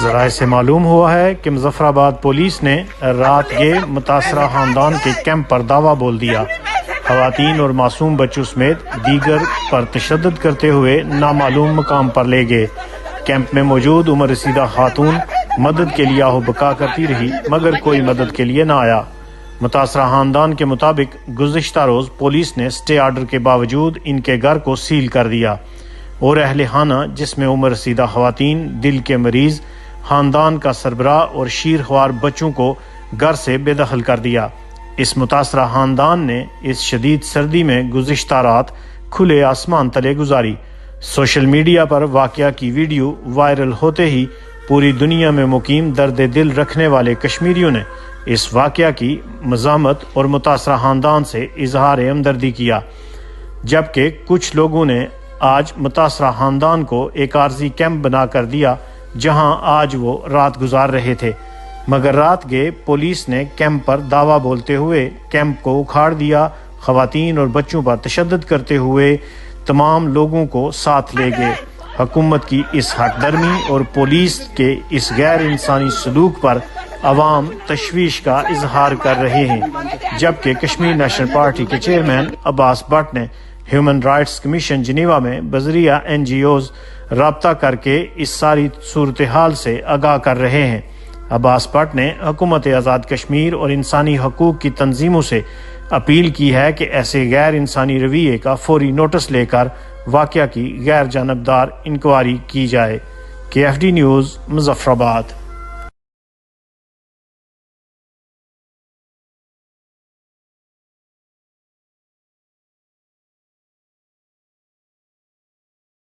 ذرائع سے معلوم ہوا ہے کہ مظفر آباد پولیس نے رات یہ متاثرہ خاندان کے کیمپ پر دعویٰ بول دیا۔ خواتین اور معصوم بچوں سمیت دیگر پر تشدد کرتے ہوئے نامعلوم مقام پر لے گئے۔ کیمپ میں موجود عمر رسیدہ خاتون مدد کے لیے آہو بکا کرتی رہی مگر کوئی مدد کے لیے نہ آیا۔ متاثرہ خاندان کے مطابق گزشتہ روز پولیس نے اسٹے آرڈر کے باوجود ان کے گھر کو سیل کر دیا اور اہل خانہ جس میں عمر رسیدہ خواتین، دل کے مریض، خاندان کا سربراہ اور شیر خوار بچوں کو گھر سے بے دخل کر دیا۔ اس متاثرہ خاندان نے اس شدید سردی میں گزشتہ رات کھلے آسمان تلے گزاری۔ سوشل میڈیا پر واقعہ کی ویڈیو وائرل ہوتے ہی پوری دنیا میں مقیم درد دل رکھنے والے کشمیریوں نے اس واقعہ کی مذمت اور متاثرہ خاندان سے اظہار ہمدردی کیا، جبکہ کچھ لوگوں نے آج متاثرہ خاندان کو ایک عارضی کیمپ بنا کر دیا جہاں آج وہ رات گزار رہے تھے، مگر رات گئے پولیس نے کیمپ پر دعویٰ بولتے ہوئے کیمپ کو اکھاڑ دیا، خواتین اور بچوں پر تشدد کرتے ہوئے تمام لوگوں کو ساتھ لے گئے۔ حکومت کی اس ہٹ درمی اور پولیس کے اس غیر انسانی سلوک پر عوام تشویش کا اظہار کر رہے ہیں، جبکہ کشمیر نیشنل پارٹی کے چیئرمین عباس بٹ نے ہیومن رائٹس کمیشن جنیوا میں بذریعہ NGOs رابطہ کر کے اس ساری صورتحال سے آگاہ کر رہے ہیں۔ عباس بٹ نے حکومت آزاد کشمیر اور انسانی حقوق کی تنظیموں سے اپیل کی ہے کہ ایسے غیر انسانی رویے کا فوری نوٹس لے کر واقعہ کی غیر جانبدار انکوائری کی جائے۔ KFD نیوز، مظفر آباد۔